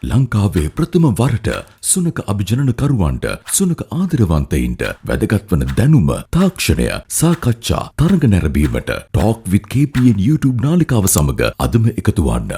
ලංකාවේ ප්‍රථම වරට සුනක අභිජනනකරුවන්ට සුනක ආදරවන්තයින්ට වැදගත් වන දැනුම තාක්ෂණය සාකච්ඡා තරඟ නැරඹීමට Talk with KPN YouTube නාලිකාව සමග අදම එකතු වන්න.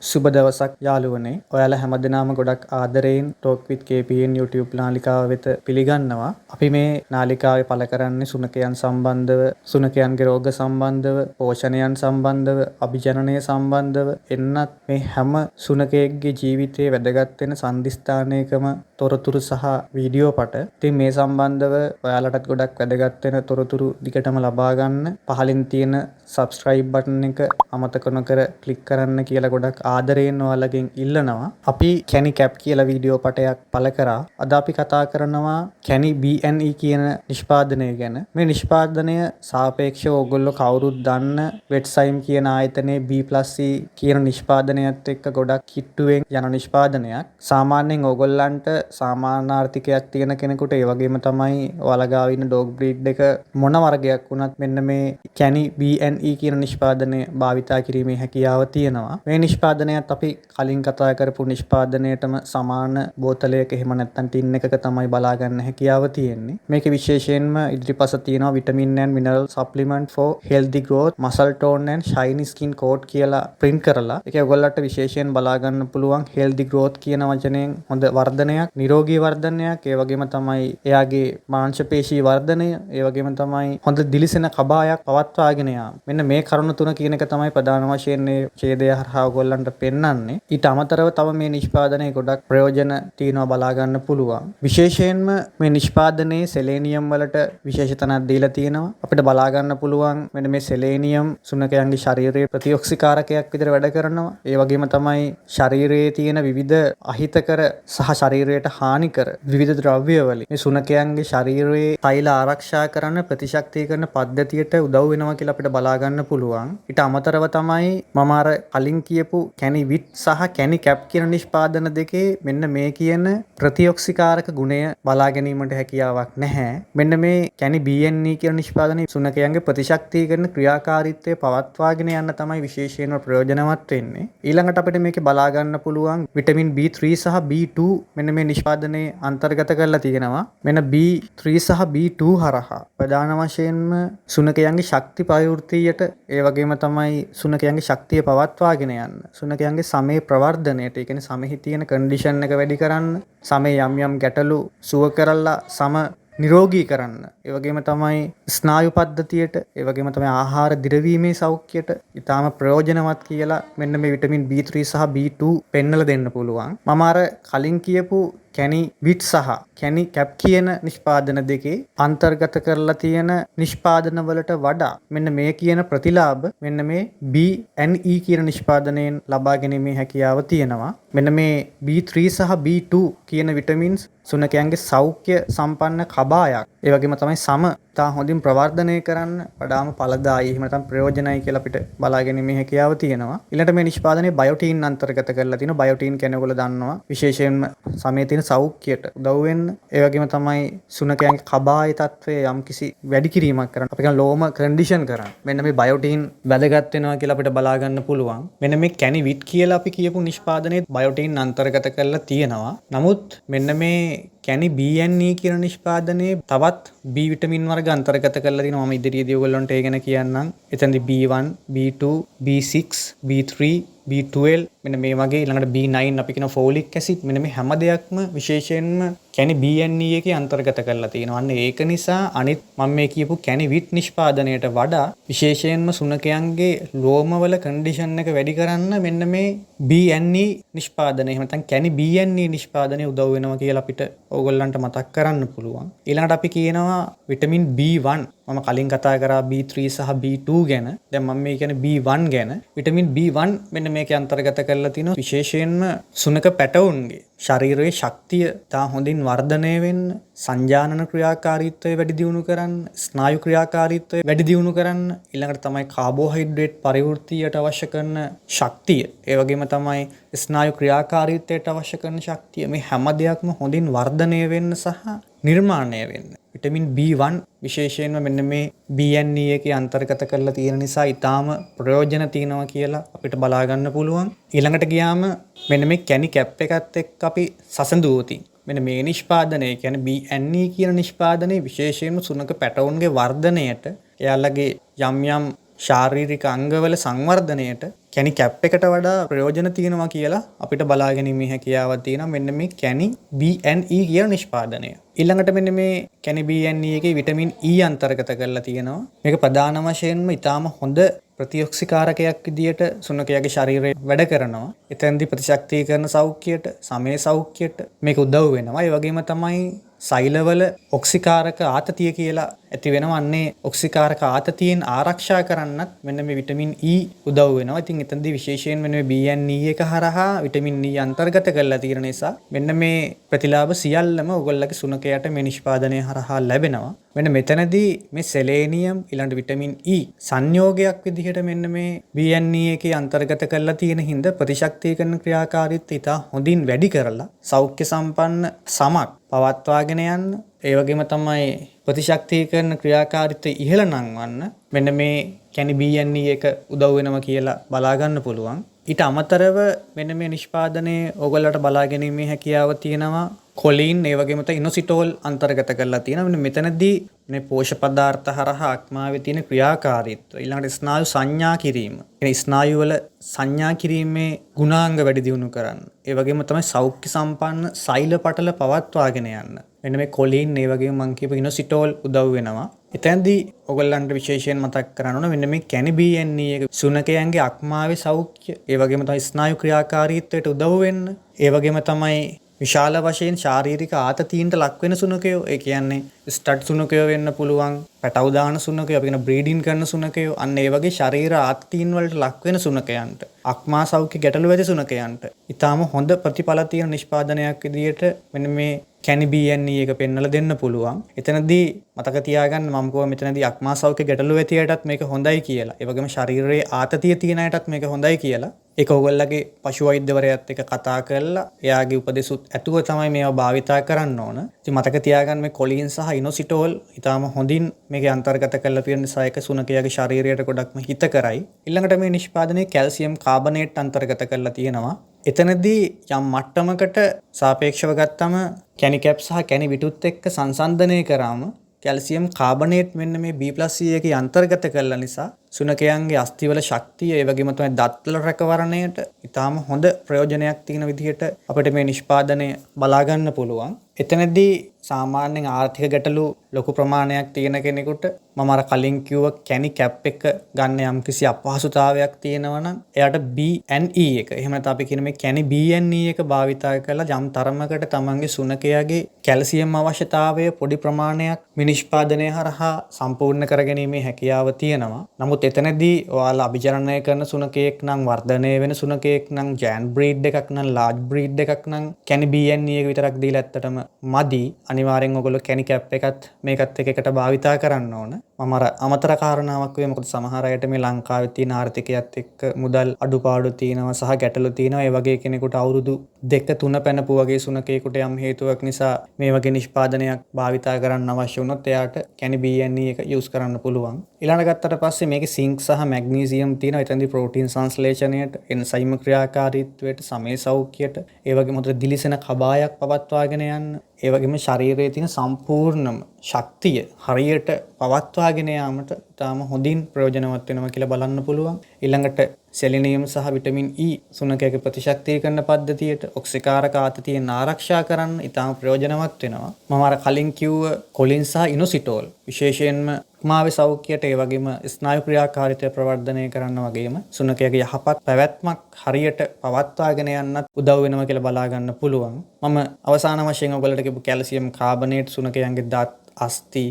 සුබ දවසක් යාළුවනේ. ඔයාලා හැමදෙනාම ගොඩක් ආදරයෙන් Talk with KPN YouTube නාලිකාව වෙත පිළිගන්නවා. අපි මේ නාලිකාවේ පළ කරන්නේ සුනකයන් සම්බන්ධව, සුනකයන්ගේ රෝග සම්බන්ධව, පෝෂණයන් සම්බන්ධව, අභිජනනය සම්බන්ධව එන්නත් මේ හැම සුනකයෙක්ගේ ජීවිතයේ වැදගත් වෙන සම්දිස්ථානයකම තොරතුරු සහ වීඩියෝ පට. ඉතින් මේ සම්බන්ධව ඔයාලටත් ගොඩක් වැදගත් වෙන තොරතුරු දිගටම ලබා ගන්න පහලින් තියෙන subscribe button එක අමතක නොකර click කරන්න කියලා ගොඩක් ආදරයෙන් ඔයාලගෙන් ඉල්ලනවා. අපි කැනි කැප් කියලා වීඩියෝ පටයක් පළ කරා. අද අපි කතා කරනවා කැනි BNE කියන නිෂ්පාදනය ගැන. මේ නිෂ්පාදනය සාපේක්ෂව ඔයගොල්ලෝ කවුරුත් දන්න වෙට්සයිම් කියන ආයතනයේ B+C කියන නිෂ්පාදනයත් එක්ක ගොඩක් කිට්ටුවෙන් යන නිෂ්පාදනයක්. සාමාන්‍යයෙන් ඔයගොල්ලන්ට සාමානාර්ථිකයක් තියෙන කෙනෙකුට ඒ වගේම තමයි ඔයාලා ගාව ඉන්න ඩොග් බ්‍රීඩ් එක මොන වර්ගයක් වුණත් මෙන්න මේ කැනි BNE කියන නිෂ්පාදනය භාවිතා කිරීමේ හැකියාව තියෙනවා. මේ නිෂ්පාදනයත් අපි කලින් කතා කරපු නිෂ්පාදනයටම සමාන බෝතලයක එහෙම නැත්නම් ටින් එකක තමයි බලා ගන්න හැකියාව තියෙන්නේ. මේකේ විශේෂයෙන්ම ඉදිරිපස තියෙනවා vitamin and mineral supplement for healthy growth, muscle tone and shiny skin coat කියලා print කරලා. ඒක ඔයගොල්ලන්ට විශේෂයෙන් බලා ගන්න පුළුවන් healthy growth කියන වචනයෙන් හොඳ වර්ධනයක්, නිරෝගී වර්ධනයක්, ඒ වගේම තමයි එයාගේ මාංශ පේශී වර්ධනය, ඒ වගේම තමයි හොඳ දිලිසෙන කබායක් පවත්වාගෙන යාම. මෙන්න මේ කරුණු තුන කියන එක තමයි ප්‍රධාන වශයෙන් මේ ඡේදය හරහා ඔයගොල්ලන්ට පෙන්වන්නේ. ඊට අමතරව තව මේ නිෂ්පාදනයේ ගොඩක් ප්‍රයෝජන තියෙනවා බලා ගන්න පුළුවන්. විශේෂයෙන්ම මේ නිෂ්පාදනයේ සෙලේනියම් වලට විශේෂ තැනක් දීලා තියෙනවා. අපිට බලා ගන්න පුළුවන් මෙන්න මේ සෙලේනියම් සුනකයන්ගේ ශරීරයේ ප්‍රතිඔක්සිකාරකයක් විදිහට වැඩ කරනවා. ඒ වගේම තමයි ශරීරයේ තියෙන විවිධ අහිතකර සහ ශරීරයට හානිකර විවිධ ද්‍රව්‍ය වලින් මේ සුනකයන්ගේ ශරීරයේ තෛල ආරක්ෂා කරන ප්‍රතිශක්තිකරණ පද්ධතියට උදව් වෙනවා කියලා අපිට බලා ගන්න පුළුවන්. ඊට අමතරව තමයි මම අර කලින් කියපු කැනි විට් සහ කැනි කැප් කියන නිෂ්පාදන දෙකේ මෙන්න මේ කියන ප්‍රතිඔක්සිකාරක ගුණය බලා ගැනීමට හැකියාවක් නැහැ. මෙන්න මේ කැනි BNE කියන නිෂ්පාදනයේ සුනකයන්ගේ ප්‍රතිශක්තිකරණ ක්‍රියාකාරීත්වය පවත්වාගෙන යන්න තමයි විශේෂයෙන්ම ප්‍රයෝජනවත් වෙන්නේ. ඊළඟට අපිට මේකේ බලා ගන්න පුළුවන් විටමින් B3 සහ B2 මෙන්න මේ නිෂ්පාදනයේ අන්තර්ගත කරලා තියෙනවා. මෙන්න B3 සහ B2 හරහා ප්‍රධාන වශයෙන්ම සුනකයන්ගේ ශක්ති ප්‍රවෘත්තියට, ඒ වගේම තමයි සුනකයන්ගේ ශක්තිය පවත්වාගෙන යන්න, සුනකයන්ගේ සමේ ප්‍රවර්ධනයට, ඒ කියන්නේ සමෙහි තියෙන කන්ඩිෂන් එක වැඩි කරන්න, සමේ යම් යම් ගැටලු සුව කරලා සම නිරෝගී කරන්න, ඒ වගේම තමයි ස්නායු පද්ධතියට, ඒ වගේම තමයි ආහාර දිරවීමේ සෞඛ්‍යයට ඊටාම ප්‍රයෝජනවත් කියලා මෙන්න මේ විටමින් B3 සහ B2 පෙන්වලා දෙන්න පුළුවන්. මම අර කලින් කියපු කැනි විට් සහ කැනි කැප් කියන නිෂ්පාදන දෙකේ අන්තර්ගත කරලා තියෙන නිෂ්පාදන වලට වඩා මෙන්න මේ කියන ප්‍රතිලාභ මෙන්න මේ BNE කියන නිෂ්පාදනයෙන් ලබා ගැනීමේ හැකියාව තියෙනවා. මෙන්න මේ B3 සහ B2 කියන විටමින්ස් සුනකයන්ගේ සෞඛ්‍ය සම්පන්න කබායක්, ඒ වගේම තමයි සම තා හොඳින් ප්‍රවර්ධනය කරන්න වඩාම ඵලදායී, එහෙම නැත්නම් ප්‍රයෝජනයි කියලා අපිට බලා ගැනීමේ හැකියාව තියෙනවා. ඊළඟට මේ නිෂ්පාදනයේ බයෝටින් අන්තර්ගත කරලා තිනවා. බයෝටින් කියන්නේ ඔයගොල්ලෝ දන්නවා විශේෂයෙන්ම සමේ තියෙන සෞඛ්‍යයට උදව් වෙන්න, ඒ වගේම තමයි සුනකයන්ගේ කබායේ තත්ත්වයේ යම්කිසි වැඩි කිරීමක් කරන්න, අපි කියන ලෝම කන්ඩිෂන් කරන්න මෙන්න මේ බයෝටින් වැදගත් වෙනවා කියලා අපිට බලා ගන්න පුළුවන්. මෙන්න මේ කැනි විට් කියලා අපි කියපු නිෂ්පාදනයේ බයෝටින් අන්තර්ගත කරලා තියෙනවා. නමුත් මෙන්න මේ කැනි BNE කියන නිෂ්පාදනයේ තවත් B විටමින් වර්ග අන්තර්ගත කරලා තිනවා. මම ඉදිරියේදී ඔයගොල්ලන්ට ඒ ගැන කියන්නම්. එතනදී B1, B2, B6, B3, B12 මෙන්න මේ වගේ, ඊළඟට B9 අපි කියන ෆෝලික් ඇසිඩ්, මෙන්න මේ හැම දෙයක්ම විශේෂයෙන්ම කැනි BNE එකේ අන්තර්ගත කරලා තියෙනවා. අන්න ඒක නිසා අනිත් මම මේ කියපු කැනි විට් නිෂ්පාදනයට වඩා විශේෂයෙන්ම සුනකයන්ගේ ලෝමවල කන්ඩිෂන් එක වැඩි කරන්න මෙන්න මේ BNE නිෂ්පාදනය, එහෙම නැත්නම් කැනි BNE නිෂ්පාදනය උදව් වෙනවා කියලා අපිට ඕගොල්ලන්ට මතක් කරන්න පුළුවන්. ඊළඟට අපි කියනවා විටමින් B1. මම කලින් කතා කරා B3 සහ B2 ගැන. දැන් මම මේ කියන්නේ B1 ගැන. විටමින් B1 මෙන්න මේකේ අන්තර්ගත කරලා තිනවා විශේෂයෙන්ම සුනක පැටවුන්ගේ ශරීරයේ ශක්තිය තා හොඳින් වර්ධනය වෙන්න, සංජානන ක්‍රියාකාරීත්වය වැඩි දියුණු කරන්න, ස්නායු ක්‍රියාකාරීත්වය වැඩි දියුණු කරන්න, ඊළඟට තමයි කාබෝහයිඩ්‍රේට් පරිවෘත්තියට අවශ්‍ය කරන ශක්තිය, ඒ වගේම තමයි ස්නායු ක්‍රියාකාරීත්වයට අවශ්‍ය කරන ශක්තිය, මේ හැම දෙයක්ම හොඳින් වර්ධනය වෙන්න සහ නිර්මාණය වෙන්න. විටමින් B1 විශේෂයෙන්ම මෙන්න මේ BNE එකේ අන්තර්ගත කරලා තියෙන නිසා ඊටාම ප්‍රයෝජන තියෙනවා කියලා අපිට බලා ගන්න පුළුවන්. ඊළඟට ගියාම මෙන්න මේ කැනි කැප් එකත් එක්ක අපි සසඳුවොති. මෙන්න මේ නිෂ්පාදනය කියන්නේ BNE කියන නිෂ්පාදනයේ විශේෂයෙන්ම සුනක පැටවුන්ගේ වර්ධනයට එයාලගේ යම් යම් ශාරීරික අංගවල සංවර්ධනයට කැනි කැප් එකට වඩා ප්‍රයෝජන තියෙනවා කියලා අපිට බලා ගැනීමේ හැකියාවක් තියෙනවා මෙන්න මේ කැනි BNE කියන නිෂ්පාදනය. ඊළඟට මෙන්න මේ කැනි BNE එකේ විටමින් E අන්තර්ගත කරලා තියෙනවා. මේක ප්‍රධාන වශයෙන්ම ඊටාම හොඳ ප්‍රතිඔක්සිකාරකයක් විදියට සුනකයාගේ ශරීරයේ වැඩ කරනවා. එතෙන්දී ප්‍රතිශක්තිකරණ සෞඛ්‍යයට, සමේ සෞඛ්‍යයට මේක උදව් වෙනවා. ඒ වගේම තමයි සෛලවල ඔක්සිකාරක ආතතිය කියලා ඇති වෙනවා. අන්නේ ඔක්සිකාරක ආතතියෙන් ආරක්ෂා කරන්නත් මෙන්න මේ විටමින් E උදව් වෙනවා. ඉතින් එතනදී විශේෂයෙන් මෙන්න මේ BNE එක හරහා විටමින් E අන්තර්ගත කරලා තියෙන නිසා මෙන්න මේ ප්‍රතිලාභ සියල්ලම ඔයගොල්ලගේ සුනකයට මේ නිෂ්පාදනය හරහා ලැබෙනවා. මෙන්න මෙතනදී මේ සෙලේනියම් ඊළඟ විටමින් E සංයෝගයක් විදිහට මෙන්න මේ BNE එකේ අන්තර්ගත කරලා තියෙන හින්දා ප්‍රතිශක්තිකරණ ක්‍රියාකාරීත්වය ඉතා හොඳින් වැඩි කරලා සෞඛ්‍ය සම්පන්න සමක් පවත්වාගෙන යන්න ඒ වගේම තමයි ප්‍රතිශක්තිකරණ ක්‍රියාකාරීත්වය ඉහළ නංවන්න මෙන්න මේ කැනි BNE එක උදව් වෙනවා කියලා බලා ගන්න පුළුවන්. ඊට අමතරව මෙන්න මේ නිෂ්පාදනයේ ඕගොල්ලන්ට බලා ගැනීමේ හැකියාව තියෙනවා. කොලින් ඒ වගේම තමයි ඉනොසිටෝල් අන්තර්ගත කරලා තියෙනවා. මෙන්න මෙතනදී මේ පෝෂක පදාර්ථ හරහා ආත්මාවේ තියෙන ක්‍රියාකාරීත්වය ඊළඟට ස්නායු සංඥා කිරීම. ඒ ස්නායු වල සංඥා කිරීමේ ගුණාංග වැඩි දියුණු කරන්න. ඒ වගේම තමයි සෞඛ්‍ය සම්පන්න සෛල පටල පවත්වාගෙන යන්න. මෙන්න මේ කොලින් ඒ වගේම මම කියපු ඉනොසිටෝල් උදව් වෙනවා. එතෙන්දී ඔයගොල්ලන්ට විශේෂයෙන් මතක් කරන්න ඕන මෙන්න මේ කැනි BNE එක සුනකයන්ගේ අක්මාවේ සෞඛ්‍ය ඒ වගේම තමයි ස්නායු ක්‍රියාකාරීත්වයට උදව් වෙන්න. ඒ වගේම තමයි විශාල වශයෙන් ශාරීරික ආතතීන්ට ලක් වෙන සුනකයෝ ඒ කියන්නේ ස්ටඩ් සුනකයෝ වෙන්න පුළුවන් පැටව දාන සුනකයෝ අපි කියන බ්‍රීඩින් කරන සුනකයෝ අන්න ඒ වගේ ශරීර ආතතීන් වලට ලක් වෙන සුනකයන්ට අක්මා සෞඛ්‍ය ගැටලු ඇති සුනකයන්ට ඊටාම හොඳ ප්‍රතිඵල තියෙන නිෂ්පාදනයක් විදියට මෙන්න මේ කැනි BNE එක පෙන්වලා දෙන්න පුළුවන්. එතනදී මතක තියාගන්න මම කිව්වා මෙතනදී අක්මා සෞඛ්‍ය ගැටලු ඇතියටත් මේක හොඳයි කියලා. ඒ වගේම ශරීරයේ ආතතිය තියෙන අයටත් මේක හොඳයි කියලා. ඒක ඔයගොල්ලගේ පශු වෛද්‍යවරයාත් එක්ක කතා කරලා එයාගේ උපදෙසුත් ඇතුව තමයි මේවා භාවිතා කරන්න ඕන. ඉතින් මතක තියාගන්න මේ කොලින් සහ ඉනොසිටෝල් ඊටාම හොඳින් මේකේ අන්තර්ගත කරලා තියෙන නිසා ඒක සුනකයාගේ ශරීරයට ගොඩක්ම හිතකරයි. ඊළඟට මේ නිෂ්පාදනයේ කැල්සියම් කාබනේට් අන්තර්ගත කරලා තියෙනවා. එතනදී යම් මට්ටමකට සාපේක්ෂව ගත්තම කැනි කැප් සහ කැනි විටුත් එක්ක සංසන්දනය කරාම කැල්සියම් කාබනේට් මෙන්න මේ B+ එකේ අන්තර්ගත කරලා නිසා සුනකයන්ගේ අස්තිවල ශක්තිය ඒ වගේම තමයි දත්වල රැකවරණයට ඊටාම හොඳ ප්‍රයෝජනයක් තියෙන විදිහට අපිට මේ නිෂ්පාදනය බලා ගන්න පුළුවන්. එතනදී සාමාන්‍යයෙන් ආර්ථික ගැටලු ලොකු ප්‍රමාණයක් තියෙන කෙනෙකුට මම අර කලින් කිව්ව කැනි කැප් එක ගන්න යම්කිසි අපහසුතාවයක් තියෙනවා නම් එයාට BNE එක එහෙම නැත්නම් අපි කියන මේ කැනි BNE එක භාවිතා කරලා යම් තරමකට තමන්ගේ සුනකයාගේ කැල්සියම් අවශ්‍යතාවය පොඩි ප්‍රමාණයක් මේ නිෂ්පාදනය හරහා සම්පූර්ණ කරගැනීමේ හැකියාව තියෙනවා. නමුත් එතනදී ඔයාලා අභිචරණය කරන සුනකයෙක් නම් වර්ධනය වෙන සුනකයෙක් නම් ජෑන් බ්‍රීඩ් එකක් නම් ලාර්ජ් බ්‍රීඩ් එකක් නම් කැනි BNE එක විතරක් දීලා ඇත්තටම මදි. අනිවාර්යෙන් ඔයගොල්ලෝ කැනි කැප් එකත් මේකත් එකට භාවිතා කරන්න ඕන. මම අර අමතර කාරණාවක් වෙයි මොකද සමහර අයට මේ ලංකාවේ තියෙන ආර්ථිකයත් එක්ක මුදල් අඩුපාඩු තියෙනවා සහ ගැටලු තියෙනවා. ඒ වගේ කෙනෙකුට අවුරුදු 2-3 පැනපු වගේ සුනකයෙකුට යම් හේතුවක් නිසා මේ වගේ නිෂ්පාදනයක් භාවිතා කරන්න අවශ්‍ය වුණොත් එයාට කැනි BNE එක යූස් කරන්න පුළුවන්. ඊළඟට ගත්තට පස්සේ මේකේ සිංක් සහ මැග්නීසියම් තියෙනවා. එතනදී ප්‍රෝටීන් සංශ්ලේෂණයට, එන්සයිම් ක්‍රියාකාරීත්වයට, සමේ සෞඛ්‍යයට, ඒ වගේම හොඳට දිලිසෙන කබායක් පවත්වාගෙන යන්න, ඒ වගේම ශරීරයේ තියෙන සම්පූර්ණම ශක්තිය හරියට පවත්වාගෙන යාමට ඉතාම හොඳින් ප්‍රයෝජනවත් වෙනවා කියලා බලන්න පුළුවන්. ඊළඟට සෙලිනියම් සහ විටමින් E සුනකයාගේ ප්‍රතිශක්තිකරණ පද්ධතියට ඔක්සිකාරක ආතතියෙන් ආරක්ෂා කරන්න ඉතාම ප්‍රයෝජනවත් වෙනවා. මම අර කලින් කිව්ව කොලින් සහ ඉනොසිටෝල් විශේෂයෙන්ම අක්මාවේ සෞඛ්‍යයට ඒ වගේම ස්නායු ක්‍රියාකාරීත්වය ප්‍රවර්ධනය කරන්න වගේම සුනකයාගේ යහපත් පැවැත්මක් හරියට පවත්වාගෙන යන්නත් උදව් වෙනවා කියලා බලා ගන්න පුළුවන්. මම අවසාන වශයෙන් ඔයගොල්ලන්ට කියපු කැල්සියම් කාබනේට් සුනකයන්ගේ දත් අස්ථි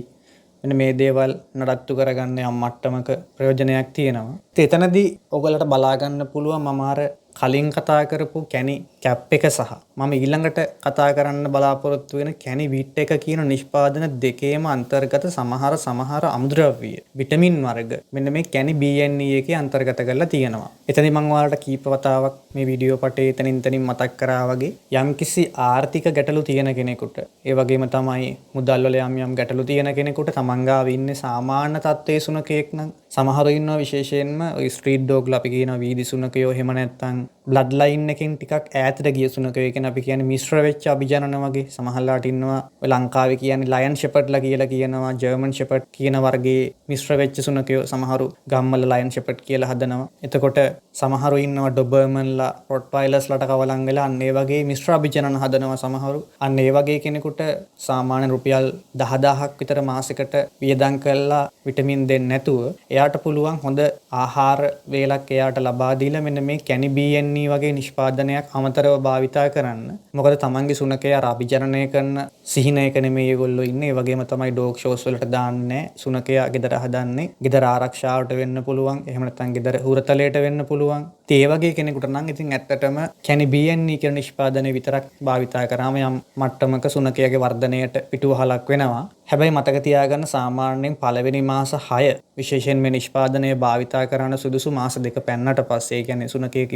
මෙන්න මේ දේවල් නඩත්තු කරගන්න යම් මට්ටමක ප්‍රයෝජනයක් තියෙනවා. එතනදී ඔයගොල්ලන්ට බලා ගන්න පුළුවන් මම අර කලින් කතා කරපු කැනි කැප් එක සහ මම ඊළඟට කතා කරන්න බලාපොරොත්තු වෙන කැනි විට් එක කියන නිෂ්පාදන දෙකේම අන්තර්ගත සමහර අමුද්‍රව්‍ය විටමින් වර්ග මෙන්න මේ කැනි BNE එකේ අන්තර්ගත කරලා තියෙනවා. එතනදී මම ඔයාලට කීප වතාවක් මේ වීඩියෝ පටේ එතනින් මතක් කරා වගේ යම්කිසි ආර්ථික ගැටලු තියෙන කෙනෙකුට ඒ වගේම තමයි මුදල් වල යම් ගැටලු තියෙන කෙනෙකුට තමන් ගාව ඉන්නේ සාමාන්‍ය තත්ත්වයේ සුනකයෙක් නම් සමහරව ඉන්නවා විශේෂයෙන්ම ඔය ස්ට්‍රීට් ඩොග්ලා අපි කියනවා වීදි සුනකයෝ එහෙම නැත්නම් බ්ලඩ් ලයින් එකෙන් ටිකක් ඈතට ගිය සුනකයෝ කියන අපි කියන්නේ මිශ්‍ර වෙච්ච අභිජනන වගේ සමහරලාට ඉන්නවා ඔය ලංකාවේ කියන්නේ ලයන් ෂෙපර්ඩ්ලා කියලා කියනවා ජර්මන් ෂෙපර්ඩ් කියන වර්ගයේ මිශ්‍ර වෙච්ච සුනකයෝ සමහරු ගම්වල ලයන් ෂෙපර්ඩ් කියලා හදනවා. එතකොට සමහරු ඉන්නවා ඩොබර්මන්ලා රොට්වයිලර්ස්ලාට කවලම් වෙලා අන්න ඒ වගේ මිශ්‍ර අභිජනන හදනවා සමහරු. අන්න ඒ වගේ කෙනෙකුට සාමාන්‍ය රුපියල් 10000ක් විතර මාසෙකට වියදම් කරලා විටමින් දෙන්නේ නැතුව එයාට පුළුවන් හොඳ ආහාර වේලක් එයාට ලබා දීලා මෙන්න මේ කැනි BNE වගේ නිෂ්පාදනයක් අමතරව භාවිතා කරන්න. මොකද තමන්ගේ සුනකයා අර අභිජනනය කරන සිහිනයක නෙමෙයි ඒගොල්ලෝ ඉන්නේ. ඒ වගේම තමයි ඩොග් ෂෝස් වලට දාන්නේ. සුනකයා ගෙදර හදන්නේ. ගෙදර ආරක්ෂාවට වෙන්න පුළුවන්. එහෙම නැත්නම් ගෙදර හුරතලයට වෙන්න පුළුවන්. ඒ වගේ කෙනෙකුට නම් ඉතින් ඇත්තටම කැනි BNE කියන නිෂ්පාදනය විතරක් භාවිතා කරාම යම් මට්ටමක සුනකයාගේ වර්ධනයට පිටුවහලක් වෙනවා. හැබැයි මතක තියාගන්න සාමාන්‍යයෙන් පළවෙනි මාස 6 විශේෂයෙන් මේ නිෂ්පාදනය භාවිතා කරන සුදුසු මාස 2 පැන්නට පස්සේ ඒ කියන්නේ සුනකයෙක්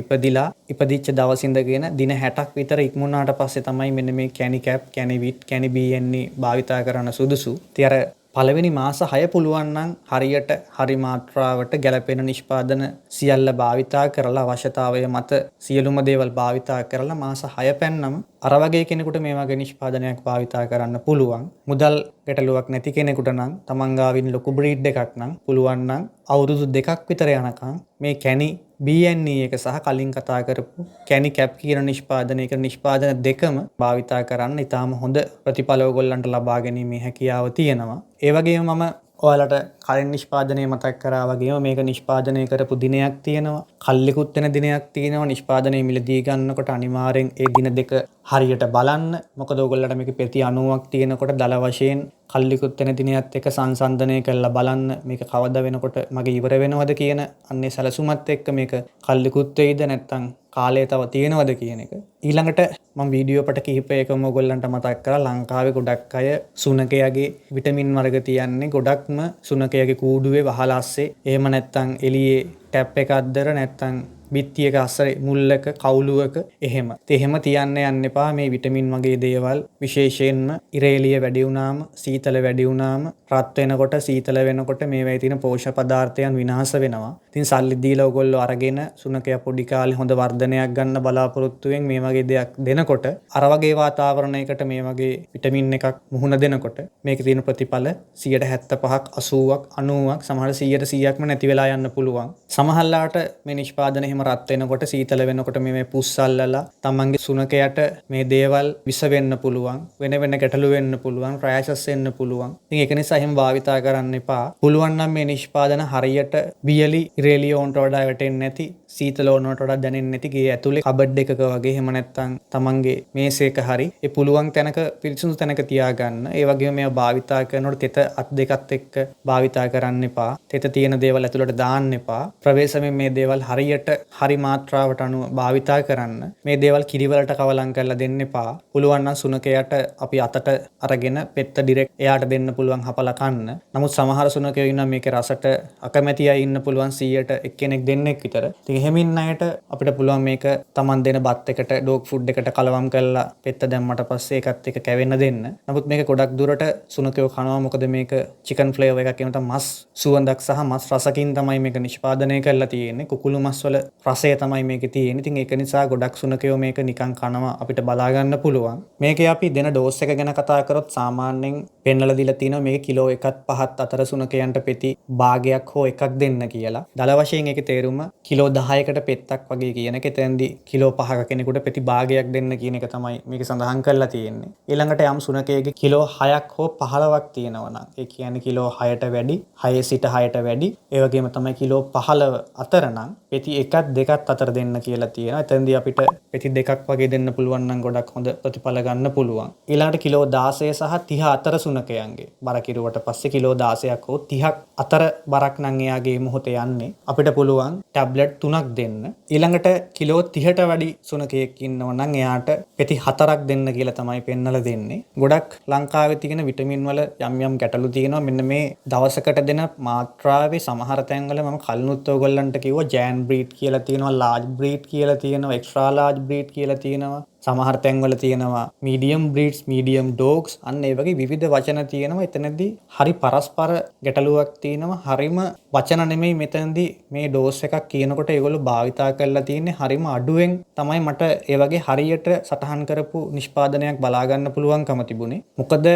ඉපදිච්ච දවස් ඉඳගෙන දින 60ක් විතර ඉක්මුණාට පස්සේ තමයි මෙන්න මේ කැනි කැප්, කැනි විට්, කැනි BNE භාවිතා කරන සුදුසු. ඉතින් අර පළවෙනි මාස 6 පුළුවන් නම් හරියට හරි මාත්‍රාවට ගැලපෙන නිෂ්පාදන සියල්ල භාවිතා කරලා අවශ්‍යතාවය මත සියලුම දේවල් භාවිතා කරලා මාස 6 පැන්නම අර වගේ කෙනෙකුට මේ වගේ නිෂ්පාදනයක් භාවිතා කරන්න පුළුවන්. මුදල් ගැටලුවක් නැති කෙනෙකුට නම් තමන් ගාවින් ලොකු බ්‍රීඩ් එකක් නම් පුළුවන් නම් අවුරුදු 2ක් විතර යනකම් මේ කැනි BNE එක සහ කලින් කතා කරපු කැනි කැප් කියන නිෂ්පාදන දෙකම භාවිතා කරන්න ඉතාම හොඳ ප්‍රතිඵල ඔයගොල්ලන්ට ලබා ගැනීමේ හැකියාව තියෙනවා. ඒ වගේම මම ඔයාලට කලින් නිෂ්පාදනය මතක් කරා වගේම මේක නිෂ්පාදනය කරපු දිනයක් තියෙනවා. කල්ලිකුත් වෙන දිනයක් තියෙනවා. නිෂ්පාදනය මිලදී ගන්නකොට අනිවාර්යෙන් ඒ දින දෙක හරියට බලන්න. මොකද ඔයගොල්ලන්ට මේක පෙති 90ක් තියෙනකොට දල වශයෙන් කල්ලිකුත් වෙන දිනයත් එක්ක සංසන්දනය කරලා බලන්න මේක කවදා වෙනකොට මගේ ඉවර වෙනවද කියන අන්නේ සැලසුමත් එක්ක මේක කල්ලිකුත් වෙයිද නැත්නම් කාලය තව තියෙනවද කියන එක. ඊළඟට මම වීඩියෝ පට කිහිපයකම ඔයගොල්ලන්ට මතක් කරා ලංකාවේ ගොඩක් අය සුනකයාගේ විටමින් වර්ග තියන්නේ ගොඩක්ම සුනකයාගේ කූඩුවේ වහලා ASCII එහෙම නැත්නම් එළියේ ටැප් එක අද්දර නැත්නම් බිත්තියක අස්සරේ මුල්ලක කවුලුවක එහෙම. එහෙම තියන්න යන්න එපා මේ විටමින් වගේ දේවල්. විශේෂයෙන්ම ඉරේලිය වැඩි වුණාම, සීතල වැඩි වුණාම, රත් වෙනකොට, සීතල වෙනකොට මේවැයි තියෙන පෝෂක පදාර්ථයන් විනාශ වෙනවා. ඉතින් සල්ලි දීලා ඔයගොල්ලෝ අරගෙන සුනකයා පොඩි කාලේ හොඳ වර්ධනයක් ගන්න බලාපොරොත්තුෙන් මේ වගේ දෙයක් දෙනකොට අර වගේ වාතාවරණයකට මේ වගේ විටමින් එකක් මුහුණ දෙනකොට මේකේ තියෙන ප්‍රතිඵල 75ක් 80ක් 90ක් සමහර 100%ක්ම නැති වෙලා යන්න පුළුවන්. සමහරලාට මේ නිෂ්පාදනය එහෙම රත් වෙනකොට සීතල වෙනකොට මේ පුස්සල්ලලා තමන්ගේ සුනකයට මේ දේවල් විස වෙන්න පුළුවන්. වෙන ගැටලු වෙන්න පුළුවන්. රෑෂස් එන්න පුළුවන්. ඉතින් ඒක නිසා එහෙම භාවිතා කරන්න එපා. පුළුවන් නම් මේ නිෂ්පාදන හරියට බියලි ඉරේලිය ඕන්ට වඩා වැටෙන්නේ නැති සීතල ඕනට වඩා දැනෙන්නේ නැති ගේ ඇතුලේ කබඩ් එකක වගේ එහෙම නැත්නම් තමන්ගේ මේසයක හරි ඒ පුළුවන් තැනක පිරිසිදු තැනක තියාගන්න. ඒ වගේම මේවා භාවිතා කරනකොට තෙත අත් දෙකත් එක්ක භාවිතා කරන්න එපා. තෙත තියෙන දේවල් ඇතුළට දාන්න එපා. ප්‍රවේශමෙන් මේ දේවල් හරියට හරි මාත්‍රාවට අනුව භාවිතා කරන්න. මේ දේවල් කිරිවලට කවලම් කරලා දෙන්න එපා. පුළුවන් නම් සුනකයට අපි අතට අරගෙන පෙත්ත ඩිරෙක්ට් එයාට දෙන්න පුළුවන් හපලා කන්න. නමුත් සමහර සුනකයෝ ඉන්නවා මේකේ රසට අකමැති අය ඉන්න පුළුවන් 100ට එක්කෙනෙක් දෙන්නෙක් විතර. ඉතින් එහෙම ඉන්න අයට අපිට පුළුවන් මේක Taman දෙන බත් එකට ඩොග් ෆුඩ් එකට කලවම් කරලා පෙත්ත දැම්මට පස්සේ ඒකත් එක්ක කැවෙන්න දෙන්න. නමුත් මේක ගොඩක් දුරට සුනකයෝ කනවා. මොකද මේක චිකන් ෆ්ලේවර් එකක් එනට මස් සුවඳක් සහ මස් රසකින් තමයි මේක නිෂ්පාදනය කරලා තියෙන්නේ. කුකුළු මස් වල රසය තමයි මේකේ තියෙන්නේ. ඉතින් ඒක නිසා ගොඩක් සුනකයෝ මේක නිකන් කනවා අපිට බලා ගන්න පුළුවන්. මේකේ අපි දෙන ඩෝස් එක ගැන කතා කරොත් සාමාන්‍යයෙන් පෙන්නලා දීලා තියෙනවා මේක කිලෝ 1.5 අතර සුනකයන්ට පෙති භාගයක් හෝ එකක් දෙන්න කියලා. දල වශයෙන් ඒකේ තේරුම කිලෝ 10කට පෙත්තක් වගේ කියන එක. එතෙන්දී කිලෝ 5ක කෙනෙකුට පෙති භාගයක් දෙන්න කියන එක තමයි මේක සඳහන් කරලා තියෙන්නේ. ඊළඟට යම් සුනකයෙක්ගේ කිලෝ 6ක් හෝ 15ක් තියෙනවා නම් ඒ කියන්නේ කිලෝ 6ට වැඩි, 6 සිට 6ට වැඩි, ඒ වගේම තමයි කිලෝ 15 අතර නම් පෙති 1ක් 2ක් අතර දෙන්න කියලා තියෙනවා. එතෙන්දී අපිට පෙති 2ක් වගේ දෙන්න පුළුවන් නම් ගොඩක් හොඳ ප්‍රතිඵල ගන්න පුළුවන්. ඊළඟට කිලෝ 16 සහ 30 අතර සුනකයන්ගේ බර කිරුවට පස්සේ කිලෝ 16ක් හෝ 30ක් අතර බරක් නම් එයාගේ මොහොතේ යන්නේ අපිට පුළුවන් ටැබ්ලට් 3 3ක් දෙන්න. ඊළඟට කිලෝ 30ට වැඩි සුනකයෙක් ඉන්නවා නම් එයාට පෙති 4ක් දෙන්න කියලා තමයි පෙන්නලා දෙන්නේ. ගොඩක් ලංකාවේ තියෙන විටමින් වල යම් යම් ගැටලු තියෙනවා. මෙන්න මේ දවසකට දෙන මාත්‍රාවේ සමහර තැන්වල මම කලිනුත් ඔයගොල්ලන්ට කිව්වා ජෑන් බ්‍රීඩ් කියලා තියෙනවා, ලාර්ජ් බ්‍රීඩ් කියලා තියෙනවා, එක්ස්ට්‍රා ලාර්ජ් බ්‍රීඩ් කියලා තියෙනවා. සමහර තැන්වල තියෙනවා මීඩියම් බ්‍රීඩ්ස්, මීඩියම් ඩොග්ස්, අන්න ඒ වගේ විවිධ වචන තියෙනවා. එතනදී හරි පරස්පර ගැටලුවක් තියෙනවා. හරිම වචන නෙමෙයි මෙතනදී මේ ඩෝස් එකක් කියනකොට ඒගොල්ලෝ භාවිතා කරලා තියෙන්නේ හරිම අඩුවෙන් තමයි මට ඒ වගේ හරියට සටහන් කරපු නිෂ්පාදනයක් බලා ගන්න පුළුවන්කම තිබුණේ. මොකද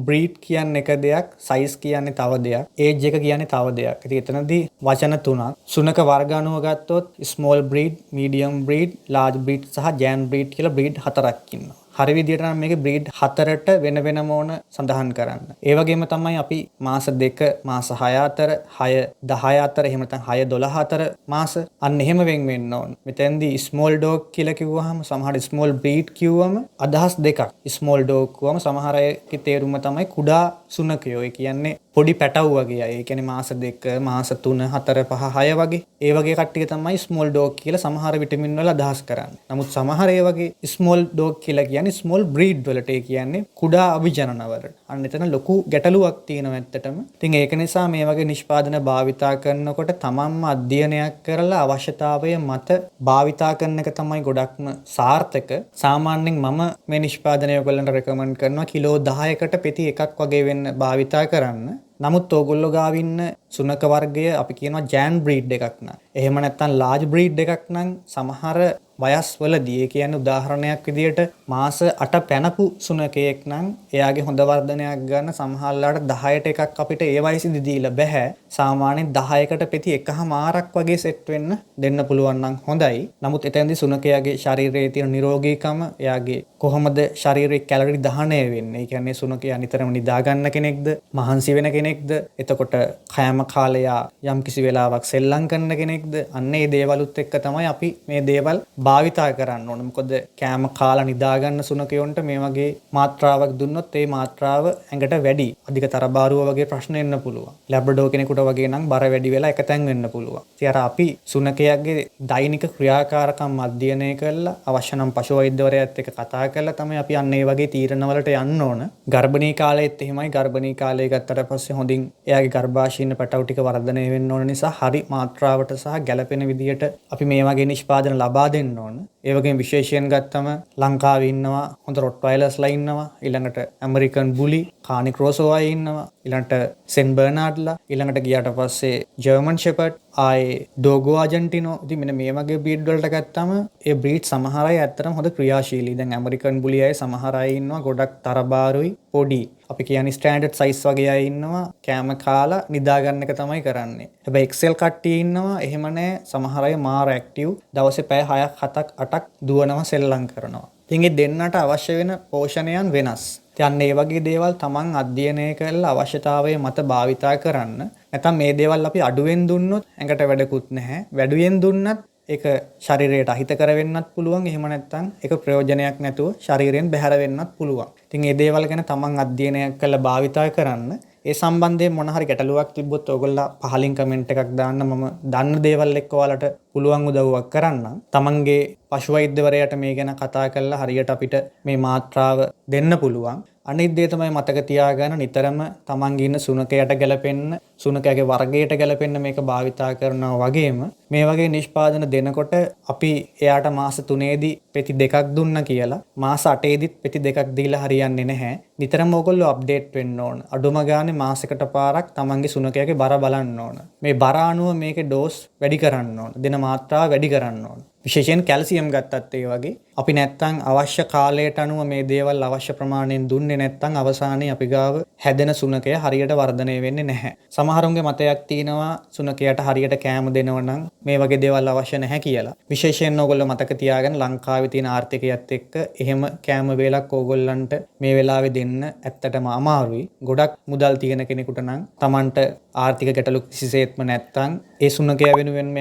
බ්‍රීඩ් කියන්නේ එක දෙයක්, සයිස් කියන්නේ තව දෙයක්, ඒජ් එක කියන්නේ තව දෙයක්. ඉතින් එතනදී වචන තුනක්. සුනක වර්ග අනුව ගත්තොත් small breed, medium breed, large breed සහ ජෑන් බ්‍රීඩ් කියලා බ්‍රීඩ් 4ක් ඉන්නවා. හරි විදිහට නම් මේකේ බ්‍රීඩ් 4ට වෙන වෙනම ඕන සඳහන් කරන්න. ඒ වගේම තමයි අපි මාස 2, මාස 6 අතර, 6 10 අතර, එහෙම නැත්නම් 6 12 අතර මාස අන්න එහෙම වෙන් වෙන්න ඕන. මෙතෙන්දී ස්මෝල් ඩොග් කියලා කිව්වහම සමහර ස්මෝල් බ්‍රීඩ් කිව්වම අදහස් දෙකක්. ස්මෝල් ඩොග් කිව්වම සමහර අයගේ තේරුම තමයි කුඩා සුනකයෝ. ඒ කියන්නේ පොඩි පැටව් වගේ අය. ඒ කියන්නේ මාස 2, මාස 3, 4, 5, 6 වගේ. ඒ වගේ කට්ටිය තමයි ස්මෝල් ඩොග් කියලා සමහර විටමින් වල අදහස් කරන්නේ. නමුත් සමහර ඒ වගේ ස්මෝල් ඩොග් කියලා කියන්නේ ස්මෝල් බ්‍රීඩ් වලට, ඒ කියන්නේ කුඩා අභිජනන වලට. අන්න එතන ලොකු ගැටලුවක් තියෙනවා ඇත්තටම. ඉතින් ඒක නිසා මේ වගේ නිෂ්පාදන භාවිතා කරනකොට තමන්ම අධ්‍යයනයක් කරලා අවශ්‍යතාවය මත භාවිතා කරන එක තමයි ගොඩක්ම සාර්ථක. සාමාන්‍යයෙන් මම මේ නිෂ්පාදනය ඔයගොල්ලන්ට රෙකමන්ඩ් කරනවා කිලෝ 10කට පෙති එකක් වගේ වෙන්න භාවිතා කරන්න. නමුත් ඕගොල්ලෝ ගාව ඉන්න සුනක වර්ගය අපි කියනවා ජෑන් බ්‍රීඩ් එකක් නම්, එහෙම නැත්නම් ලාර්ජ් බ්‍රීඩ් එකක් නම් සමහර වයස්වලදී, ඒ කියන්නේ උදාහරණයක් විදියට මාස 8 පැනපු සුනකයෙක් නම් එයාගේ හොඳ වර්ධනයක් ගන්න සමහරලාට 10ට එකක් අපිට ඒ වයසේදී දීලා බෑ. සාමාන්‍යයෙන් 10කට පෙති එකහමාරක් වගේ සෙට් වෙන්න දෙන්න පුළුවන් නම් හොඳයි. නමුත් එතෙන්දී සුනකයාගේ ශරීරයේ තියෙන නිරෝගීකම, එයාගේ කොහොමද ශරීරයේ කැලරි දහනය වෙන්නේ, ඒ කියන්නේ සුනකයා නිතරම නිදා ගන්න කෙනෙක්ද, මහන්සි වෙන කෙනෙක්ද, එතකොට කෑම කාලය යම් කිසි වෙලාවක් සෙල්ලම් කරන කෙනෙක්ද, අන්න ඒ දේවලුත් එක්ක තමයි අපි මේ දේවල් භාවිතා කරන්න ඕන. මොකද කෑම කාලා නිදා ගන්න සුනකයන්ට මේ වගේ මාත්‍රාවක් දුන්නොත් ඒ මාත්‍රාව ඇඟට වැඩි, අධික තරබාරුව වගේ ප්‍රශ්න එන්න පුළුවන්. ලැබ්‍රඩෝ කෙනෙකුට වගේ නම් බර වැඩි වෙලා එකතෙන් වෙන්න පුළුවන්. ඉතින් අර අපි සුනකයාගේ දෛනික ක්‍රියාකාරකම් අධ්‍යයනය කරලා අවශ්‍ය නම් පශු වෛද්‍යවරයාත් එක්ක කතා කරලා තමයි අපි අන්න ඒ වගේ තීරණවලට යන්න ඕන. ගර්භණී කාලයේත් එහෙමයි. ගර්භණී කාලය ගත්තට පස්සේ හොඳින් එයාගේ ගර්භාෂීන පැටව් ටික වර්ධනය වෙන්න ඕන නිසා හරි මාත්‍රාවට සහ ගැළපෙන විදියට අපි මේ වගේ නිෂ්පාදන ලබා දෙන්න ඕන. ඒ වගේම විශේෂයෙන් ගත්තම ලංකාවේ ඉන්නවා හොඳ රොට්වයිලර්ස්ලා ඉන්නවා, ඊළඟට ඇමරිකන් බුලි, කානි ක්‍රෝසෝවා ඉන්නවා, ඊළඟට සෙන් බර්නාඩ්ලා, ඊළඟට ගියාට පස්සේ ජර්මන් ෂෙපර්ඩ්, ආයේ ඩෝගෝ ආජන්ටිනෝ. ඉතින් මෙන්න මේ වගේ බ්‍රීඩ් වලට ගත්තම ඒ බ්‍රීඩ් සමහර අය ඇත්තටම හොඳ ක්‍රියාශීලී. දැන් ඇමරිකන් බුලි අය සමහර අය ඉන්නවා ගොඩක් තරබාරුයි, පොඩි. අපි කියන්නේ ස්ටෑන්ඩඩ් සයිස් වගේ අය ඉන්නවා, කෑම කාලා නිදා ගන්න එක තමයි කරන්නේ. හැබැයි එක්සෙල් කට්ටිය ඉන්නවා එහෙම නැහැ. සමහර අය මාර ඇක්ටිව්, දවසේ පැය 6ක් 7ක් 8ක් දුවනවා, සෙල්ලම් කරනවා. ඉතින් ඒ දෙන්නට අවශ්‍ය වෙන පෝෂණයන් වෙනස්. ඉතින් ඒ වගේ දේවල් තමන් අධ්‍යයනය කරලා අවශ්‍යතාවය මත භාවිතා කරන්න. නැත්නම් මේ දේවල් අපි අඩුවෙන් දුන්නොත් ඇඟට වැඩකුත් නැහැ. වැඩියෙන් දුන්නත් ඒක ශරීරයට අහිතකර වෙන්නත් පුළුවන්. එහෙම නැත්නම් ඒක ප්‍රයෝජනයක් නැතුව ශරීරයෙන් බැහැර වෙන්නත් පුළුවන්. ඉතින් මේ දේවල් ගැන තමන් අධ්‍යයනයක් කරලා භාවිතා කරන්න. ඒ සම්බන්ධයෙන් මොන හරි ගැටලුවක් තිබ්බොත් ඔයගොල්ලෝ පහලින් කමෙන්ට් එකක් දාන්න. මම දන්න දේවල් එක්ක ඔයාලට පුළුවන් උදව්වක් කරන්නම්. තමන්ගේ පශු වෛද්‍යවරයාට මේ ගැන කතා කරලා හරියට අපිට මේ මාත්‍රාව දෙන්න පුළුවන්. අනිත් දේ තමයි මතක තියාගන්න නිතරම තමන්ගේ ඉන්න සුනකයට ගැලපෙන්න, සුනකයාගේ වර්ගයට ගැලපෙන්න මේක භාවිතා කරනවා වගේම මේ වගේ නිෂ්පාදන දෙනකොට අපි එයාට මාස 3ේදී පෙති 2ක් දුන්නා කියලා මාස 8ේදීත් පෙති 2ක් දීලා හරියන්නේ නැහැ. නිතරම ඕගොල්ලෝ අප්ඩේට් වෙන්න ඕන. අඩුම ගානේ මාසෙකට පාරක් තමන්ගේ සුනකයාගේ බර බලන්න ඕන. මේ බර අනුව මේකේ ඩෝස් වැඩි කරන්න ඕන. දෙන මාත්‍රාව වැඩි කරන්න ඕන. විශේෂයෙන් කැල්සියම් ගත්තත් ඒ වගේ අපි නැත්තම් අවශ්‍ය කාලයට අනුව මේ දේවල් අවශ්‍ය ප්‍රමාණයෙන් දුන්නේ නැත්තම් අවසානයේ අපි ගාව හැදෙන සුනකය හරියට වර්ධනය වෙන්නේ නැහැ. සමහරුන්ගේ මතයක් තියෙනවා සුනකයට හරියට කෑම දෙනවා නම් මේ වගේ දේවල් අවශ්‍ය නැහැ කියලා. විශේෂයෙන් ඕගොල්ලෝ මතක තියාගන්න ලංකාවේ තියෙන ආර්ථිකයත් එක්ක එහෙම කෑම වේලක් ඕගොල්ලන්ට මේ වෙලාවේ දෙන්න ඇත්තටම අමාරුයි. ගොඩක් මුදල් තියෙන කෙනෙකුට නම් Tamanට ආර්ථික ගැටලු කිසිසේත්ම නැත්තම් ඒ සුනකය වෙනුවෙන්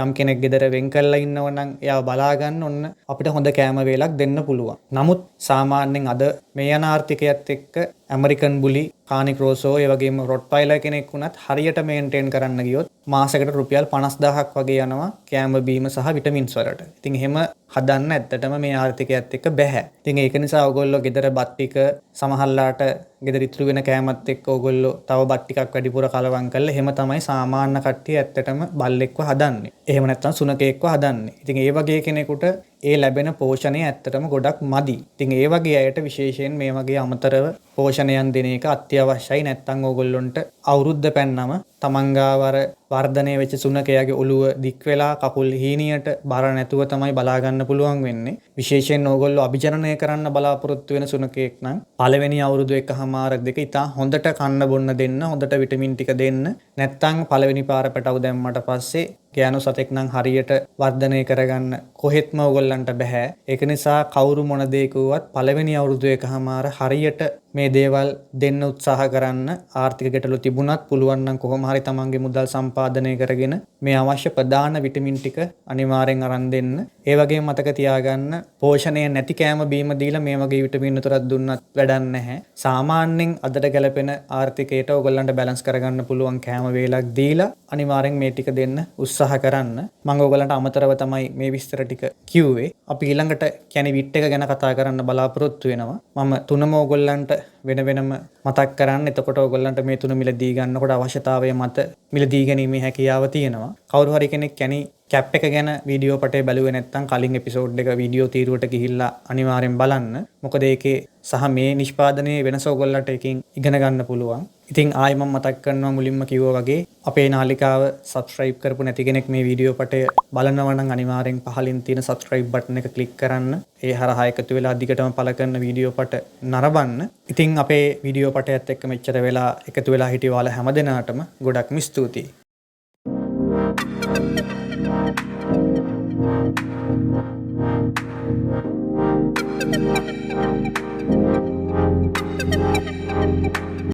යම් කෙනෙක් ගෙදර වෙන් කරලා ඉන්නව නම් එයාව බලා ගන්න ඔන්න අපිට හොඳ කෑම වේලක් දෙන්න පුළුවන්. නමුත් සාමාන්‍යයෙන් අද මේ යන ආර්ථිකයත් එක්ක ඇමරිකන් බුලි කානි ක්‍රෝසෝ ඒ වගේම රොට්වයිලර් කෙනෙක් වුණත් හරියට මේන්ටේන් කරන්න ගියොත් මාසෙකට රුපියල් 50000ක් වගේ යනවා කෑම බීම සහ විටමින්ස් වලට. ඉතින් එහෙම හදන්න ඇත්තටම මේ ආර්ථිකයත් එක්ක බැහැ. ඉතින් ඒක නිසා ඔයගොල්ලෝ ගෙදර බත් ටික සමහරලාට ගෙදර ඉතුරු වෙන කෑමත් එක්ක ඔයගොල්ලෝ තව බත් ටිකක් වැඩිපුර කලවම් කරලා එහෙම තමයි සාමාන්‍ය කට්ටිය ඇත්තටම බල්ලෙක්ව හදන්නේ. එහෙම නැත්නම් සුනකෙක්ව හදන්නේ. ඉතින් ඒ වගේ කෙනෙකුට ඒ ලැබෙන පෝෂණය ඇත්තටම ගොඩක් මදි. ඉතින් ඒ වගේ අයට විශේෂයෙන් මේ වගේ අමතරව පෝෂණයන් දෙන එක අත්‍යවශ්‍යයි. නැත්නම් ඕගොල්ලොන්ට අවුරුද්ද පැන්නම තමන්ගාව වර්ධනය වෙච්ච සුනකයාගේ ඔළුව දික් වෙලා කකුල් හීනියට බර නැතුව තමයි බලා ගන්න පුළුවන් වෙන්නේ. විශේෂයෙන් ඕගොල්ලෝ අභිජනනය කරන්න බලාපොරොත්තු වෙන සුනකයෙක් නම් පළවෙනි අවුරුදු එකහමාර දෙක ඉතා හොඳට කන්න බොන්න දෙන්න, හොඳට විටමින් ටික දෙන්න. නැත්නම් පළවෙනි පාර පැටව දැම්මට පස්සේ ගෑනු සතෙක් නම් හරියට වර්ධනය කරගන්න කොහෙත්ම ඕගොල්ලන්ට බෑ. ඒක නිසා කවුරු මොන දේ කිව්වත් පළවෙනි අවුරුදු එකහමාර හරියට මේ දේවල් දෙන්න උත්සාහ කරන්න. ආර්ථික ගැටලු තිබුණත් පුළුවන් නම් කොහොම හරි තමන්ගේ මුදල් සම්පාදනය කරගෙන මේ අවශ්‍ය ප්‍රධාන විටමින් ටික අනිවාර්යෙන් අරන් දෙන්න. ඒ වගේම මතක තියාගන්න පෝෂණය නැති කෑම බීම දීලා මේ වගේ විටමින් උතරක් දුන්නත් වැඩක් නැහැ. සාමාන්‍යයෙන් අදට ගැලපෙන ආර්ථිකයට ඕගොල්ලන්ට බැලන්ස් කරගන්න පුළුවන් කෑම වේලක් දීලා අනිවාර්යෙන් මේ ටික දෙන්න උත්සාහ කරන්න. මම ඕගොල්ලන්ට අමතරව තමයි මේ විස්තර ටික කිව්වේ. අපි ඊළඟට කියන්නේ විට් එක ගැන කතා කරන්න බලාපොරොත්තු වෙනවා. මම තුනම ඕගොල්ලන්ට වෙන වෙනම මතක් කරන්න. එතකොට ඕගොල්ලන්ට මේ තුන මිලදී ගන්නකොට අවශ්‍යතාවය මත මිලදී ගැනීමේ හැකියාව තියෙනවා. කවුරු හරි කෙනෙක් කියන්නේ කැප් එක ගැන වීඩියෝ පටේ බැලුවේ නැත්නම් කලින් එපිසෝඩ් එක වීඩියෝ තීරුවට ගිහිල්ලා අනිවාර්යෙන් බලන්න. මොකද ඒකේ සහ මේ නිෂ්පාදනයේ වෙනස ඕගොල්ලන්ට එකකින් ඉගෙන ගන්න පුළුවන්. ඉතින් ආයෙ මම මතක් කරනවා මුලින්ම කිව්වා වගේ අපේ නාලිකාව සබ්ස්ක්‍රයිබ් කරපු නැති කෙනෙක් මේ වීඩියෝ පටේ බලනවා නම් අනිවාර්යෙන් පහලින් තියෙන සබ්ස්ක්‍රයිබ් බටන් එක ක්ලික් කරන්න. ඒ හරහා එකතු වෙලා දිගටම පළ කරන වීඩියෝ පට නරඹන්න. ඉතින් අපේ වීඩියෝ පටයත් එක්ක මෙච්චර වෙලා එකතු වෙලා හිටිය ඔයාලා හැමදෙනාටම ගොඩක්ම ස්තුතියි.